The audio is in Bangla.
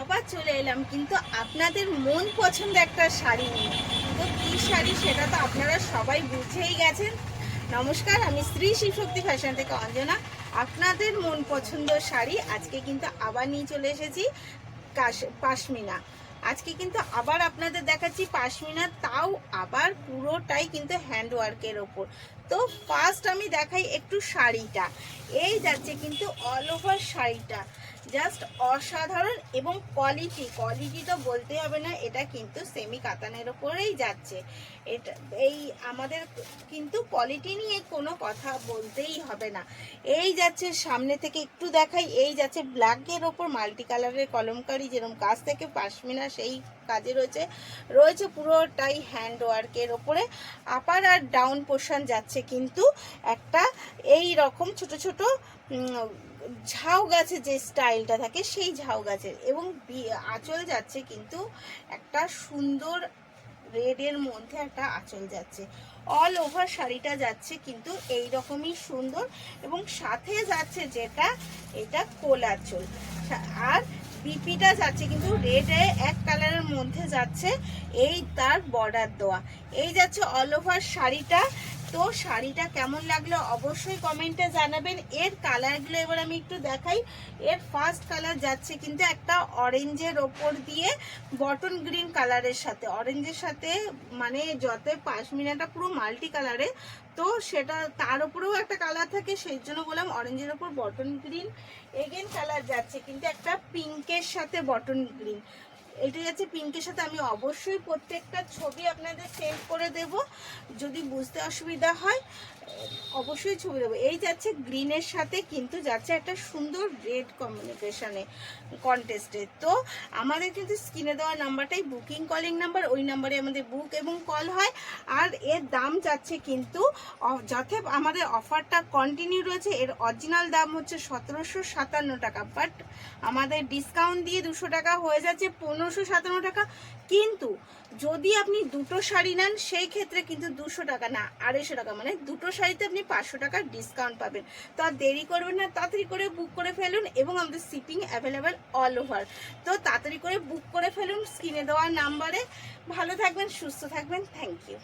আবার চলে এলাম কিন্তু আপনাদের মন পছন্দ একটা শাড়ি নিয়ে। তো কি শাড়ি সেটা তো আপনারা সবাই বুঝেই গেছেন। নমস্কার, আমি শ্রী শিবশক্তি ফ্যাশন থেকে অঞ্জনা। আপনাদের মন পছন্দ শাড়ি আজকে কিন্তু আবার নিয়ে চলে এসেছি পাশমিনা। আজকে কিন্তু আবার আপনাদের দেখাচ্ছি পাশমিনা, তাও আবার পুরোটাই কিন্তু হ্যান্ডওয়ার্কের ওপর। তো ফার্স্ট আমি দেখাই একটু শাড়িটা। এই যাচ্ছে কিন্তু অল ওভার শাড়িটা জাস্ট অসাধারণ, এবং কোয়ালিটি তো বলতে হবে না, এটা কিন্তু সেমি কাতানের ওপরেই যাচ্ছে। এটা এই আমাদের কিন্তু কোয়ালিটি নিয়ে কোনো কথা বলতেই হবে না। এই যাচ্ছে সামনে থেকে একটু দেখাই, এই যাচ্ছে ব্ল্যাকের ওপর মাল্টি কালারের কলমকারি, যেরকম কাজ থেকে পাশমিনা সেই কাজে রয়েছে পুরোটাই হ্যান্ড ওয়ার্কের ওপরে। আপার আর ডাউন পোর্শন যাচ্ছে কিন্তু একটা এই রকম ছোট ছোট ঝাউ গাছের যে স্টাইলটা থাকে সেই ঝাউ গাছের, এবং আঁচল যাচ্ছে কিন্তু একটা সুন্দর রেডের মধ্যে একটা আঁচল যাচ্ছে। অল ওভার শাড়িটা যাচ্ছে কিন্তু এই রকমই সুন্দর, এবং সাথে যাচ্ছে যেটা এটা কোল আঁচল, আর বিপিটা যাচ্ছে কিন্তু রেডে এক কালারের মধ্যে যাচ্ছে, এই তার বর্ডার দেওয়া। এই যাচ্ছে অল ওভার শাড়িটা। তো শাড়িটা কেমন লাগলো অবশ্যই কমেন্টে জানাবেন। এর কালারগুলো এবার আমি একটু দেখাই। এর ফার্স্ট কালার যাচ্ছে কিন্তু একটা অরেঞ্জের ওপর দিয়ে বটন গ্রিন কালারের সাথে, অরেঞ্জের সাথে, মানে যত পাশমিনাটা পুরো মাল্টি কালারে, তো সেটা তার উপরেও একটা কালার থাকে, সেই জন্য বললাম অরেঞ্জের ওপর বটন গ্রিন। এগেন কালার যাচ্ছে কিন্তু একটা পিঙ্কের সাথে বটন গ্রিন, এটা যাচ্ছে পিঙ্কের সাথে। আমি অবশ্যই প্রত্যেকটা ছবি আপনাদের সেন্ড করে দেব, যদি বুঝতে অসুবিধা হয় অবশ্যই ছবি দেবো। এই যাচ্ছে গ্রিনের সাথে কিন্তু যাচ্ছে একটা সুন্দর রেড কম্বিনেশনে কন্টেস্টে। তো আমাদের কিন্তু স্ক্রিনে দেওয়া নাম্বারটাই বুকিং কলিং নাম্বার, ওই নাম্বারে আমাদের বুক এবং কল হয়। আর এর দাম যাচ্ছে কিন্তু যাতে আমাদের অফারটা কন্টিনিউ রয়েছে, এর অরিজিনাল দাম হচ্ছে 1757 টাকা, বাট আমাদের ডিসকাউন্ট দিয়ে 200 টাকা হয়ে যাচ্ছে 1557 টাকা। কিন্তু যদি আপনি দুটো শাড়ি নেন সেই ক্ষেত্রে কিন্তু 200 টাকা না 250 টাকা, মানে দুটো শাড়িতে আপনি 500 টাকার ডিসকাউন্ট পাবেন। তো আর দেরি করবেন না, তাড়াতাড়ি করে বুক করে ফেলুন, এবং আমাদের শিপিং অ্যাভেলেবেল অল ওভার। তো তাড়াতাড়ি করে বুক করে ফেলুন স্ক্রিনে দেওয়া নাম্বারে। ভালো থাকবেন, সুস্থ থাকবেন, থ্যাংক ইউ।